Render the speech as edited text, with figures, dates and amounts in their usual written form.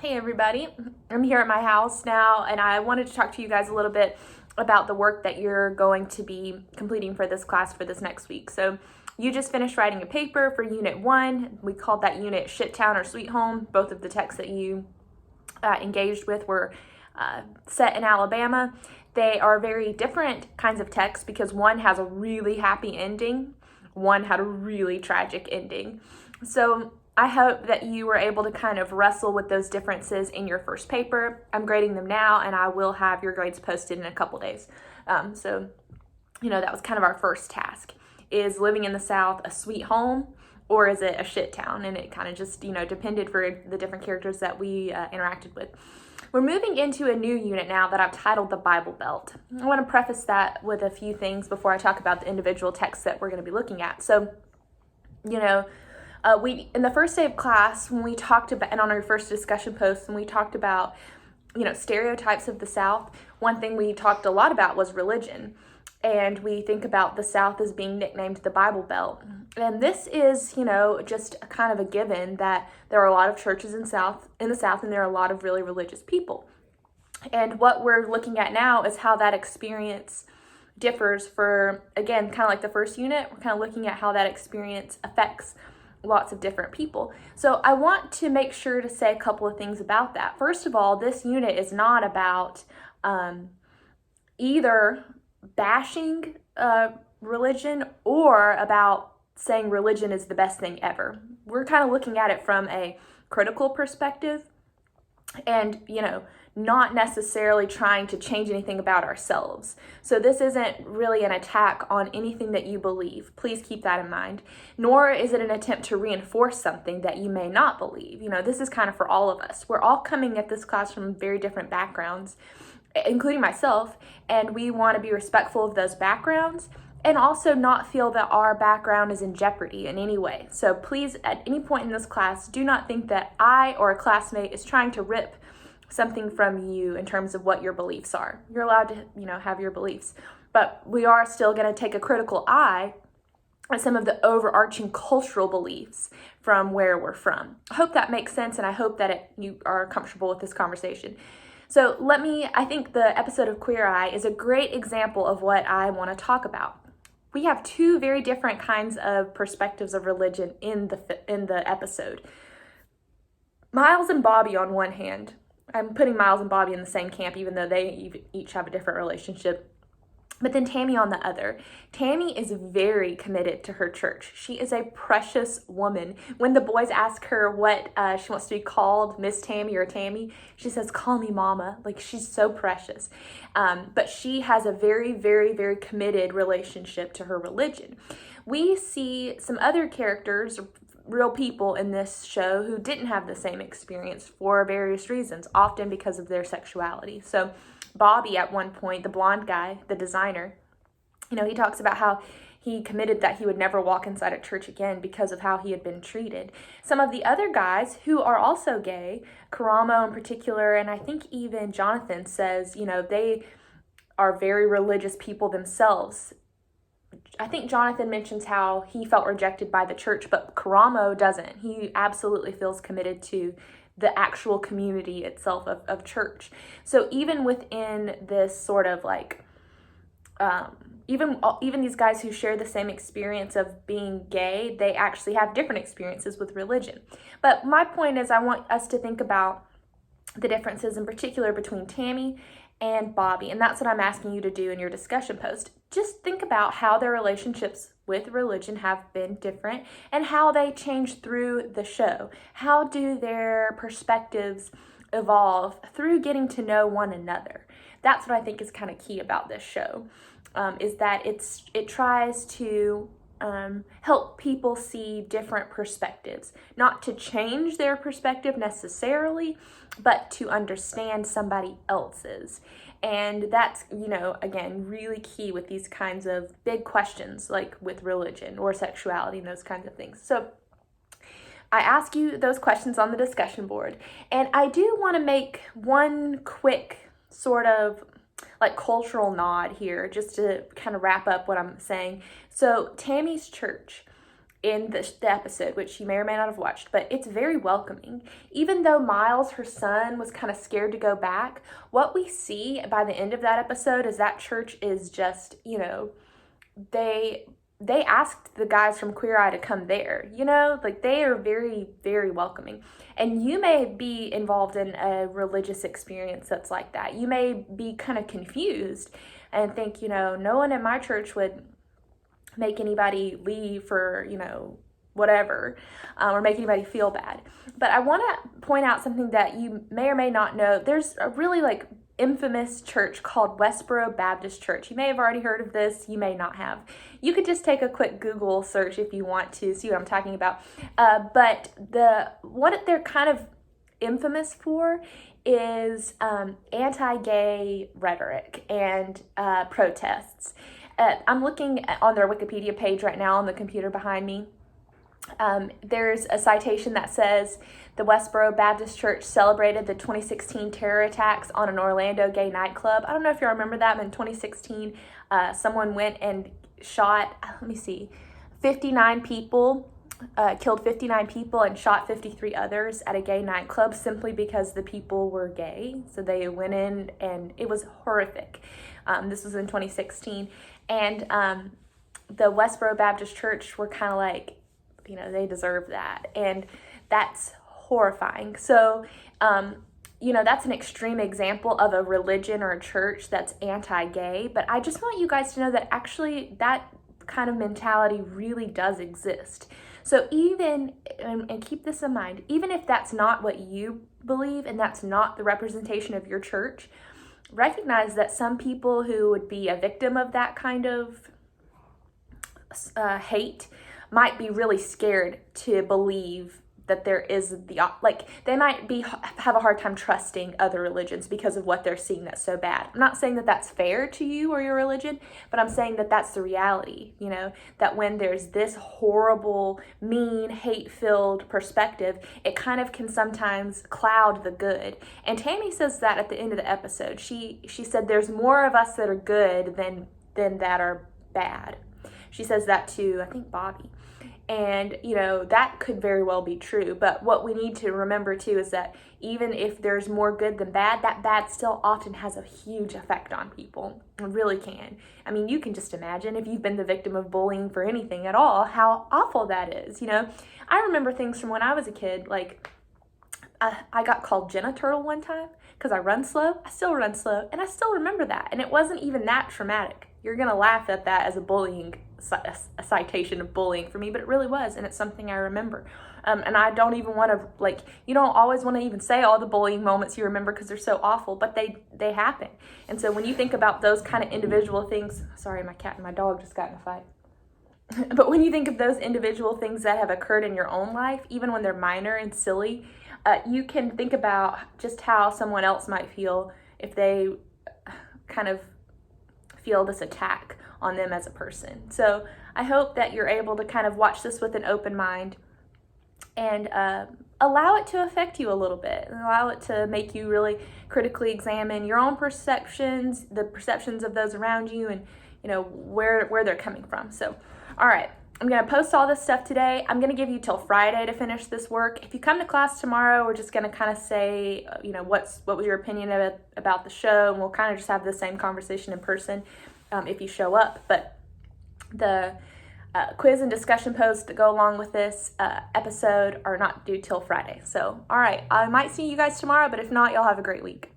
Hey everybody, I'm here at my house now and I wanted to talk to you guys a little bit about the work that you're going to be completing for this class for this next week. So you just finished writing a paper for Unit 1. We called that unit Shit Town or Sweet Home. Both of the texts that you engaged with were set in Alabama. They are very different kinds of texts because one has a really happy ending, one had a really tragic ending. So I hope that you were able to kind of wrestle with those differences in your first paper. I'm grading them now and I will have your grades posted in a couple days. So that was kind of our first task. Is living in the South a sweet home or is it a shit town? And it kind of just, depended for the different characters that we interacted with. We're moving into a new unit now that I've titled the Bible Belt. I want to preface that with a few things before I talk about the individual texts that we're going to be looking at. So, we in the first day of class, when we talked about, and on our first discussion post, when we talked about, stereotypes of the South, one thing we talked a lot about was religion. And we think about the South as being nicknamed the Bible Belt. And this is, just a kind of a given that there are a lot of churches in the South, and there are a lot of really religious people. And what we're looking at now is how that experience differs for, again, kind of like the first unit, we're kind of looking at how that experience affects lots of different people. So I want to make sure to say a couple of things about that. First of all, this unit is not about either bashing religion or about saying religion is the best thing ever. We're kind of looking at it from a critical perspective and, not necessarily trying to change anything about ourselves. So this isn't really an attack on anything that you believe. Please keep that in mind. Nor is it an attempt to reinforce something that you may not believe. This is kind of for all of us. We're all coming at this class from very different backgrounds, including myself, and we want to be respectful of those backgrounds and also not feel that our background is in jeopardy in any way. So please, at any point in this class, do not think that I or a classmate is trying to rip something from you in terms of what your beliefs are. You're allowed to, have your beliefs, but we are still going to take a critical eye at some of the overarching cultural beliefs from where we're from. I hope that makes sense, and I hope that you are comfortable with this conversation. So I think the episode of Queer Eye is a great example of what I want to talk about. We have two very different kinds of perspectives of religion in the episode. Miles and Bobby on one hand. I'm putting Miles and Bobby in the same camp, even though they each have a different relationship. But then Tammy on the other. Tammy is very committed to her church. She is a precious woman. When the boys ask her what she wants to be called, Miss Tammy or Tammy, she says, "Call me Mama." Like, she's so precious. But she has a very, very, very committed relationship to her religion. We see some other characters, real people in this show, who didn't have the same experience for various reasons, often because of their sexuality. So Bobby, at one point, the blonde guy, the designer, he talks about how he committed that he would never walk inside a church again because of how he had been treated. Some of the other guys who are also gay, Karamo in particular, and I think even Jonathan says, they are very religious people themselves. I think Jonathan mentions how he felt rejected by the church, but Karamo doesn't. He absolutely feels committed to the actual community itself of church. So even within this sort of like, even these guys who share the same experience of being gay, they actually have different experiences with religion. But my point is, I want us to think about the differences in particular between Tammy and Bobby, and that's what I'm asking you to do in your discussion post. Just think about how their relationships with religion have been different and how they change through the show. How do their perspectives evolve through getting to know one another? That's what I think is kind of key about this show, is that it tries to help people see different perspectives, not to change their perspective necessarily, but to understand somebody else's. And that's, again, really key with these kinds of big questions, like with religion or sexuality and those kinds of things. So I ask you those questions on the discussion board. And I do want to make one quick sort of like cultural nod here, just to kind of wrap up what I'm saying. So Tammy's church, in the episode, which you may or may not have watched, but it's very welcoming. Even though Miles, her son, was kind of scared to go back, what we see by the end of that episode is that church is just, they asked the guys from Queer Eye to come there, like they are very, very welcoming. And you may be involved in a religious experience that's like that. You may be kind of confused and think, no one in my church would make anybody leave for, whatever, or make anybody feel bad. But I want to point out something that you may or may not know. There's a really infamous church called Westboro Baptist Church. You may have already heard of this, you may not have. You could just take a quick Google search if you want to see what I'm talking about. But what they're kind of infamous for is anti-gay rhetoric and protests. I'm looking on their Wikipedia page right now on the computer behind me. There's a citation that says the Westboro Baptist Church celebrated the 2016 terror attacks on an Orlando gay nightclub. I don't know if you remember that, but in 2016, someone went and shot, 59 people, killed 59 people and shot 53 others at a gay nightclub simply because the people were gay. So they went in and it was horrific. This was in 2016. And the Westboro Baptist Church were kind of like, they deserve that. And that's horrifying. So, that's an extreme example of a religion or a church that's anti-gay. But I just want you guys to know that actually that kind of mentality really does exist. So even, and keep this in mind, even if that's not what you believe and that's not the representation of your church, recognize that some people who would be a victim of that kind of hate might be really scared to believe that there is they might have a hard time trusting other religions because of what they're seeing that's so bad. I'm not saying that that's fair to you or your religion, but I'm saying that that's the reality, that when there's this horrible, mean, hate-filled perspective, it kind of can sometimes cloud the good. And Tammy says that at the end of the episode. She said there's more of us that are good than that are bad. She says that to, I think, Bobby. And, that could very well be true. But what we need to remember, too, is that even if there's more good than bad, that bad still often has a huge effect on people. It really can. I mean, you can just imagine if you've been the victim of bullying for anything at all, how awful that is. I remember things from when I was a kid, I got called Jenna Turtle one time because I run slow. I still run slow, and I still remember that. And it wasn't even that traumatic. You're going to laugh at that as a citation of bullying for me, but it really was, and it's something I remember. And I don't even want to, you don't always want to even say all the bullying moments you remember because they're so awful, but they happen. And so when you think about those kind of individual things, sorry, my cat and my dog just got in a fight. But when you think of those individual things that have occurred in your own life, even when they're minor and silly, you can think about just how someone else might feel if they kind of feel this attack on them as a person. So I hope that you're able to kind of watch this with an open mind and allow it to affect you a little bit, and allow it to make you really critically examine your own perceptions, the perceptions of those around you, and where they're coming from. So, all right, I'm going to post all this stuff today. I'm going to give you till Friday to finish this work. If you come to class tomorrow, we're just going to kind of say, what was your opinion about the show, and we'll kind of just have the same conversation in person if you show up. But the quiz and discussion posts that go along with this episode are not due till Friday. So, all right, I might see you guys tomorrow, but if not, y'all have a great week.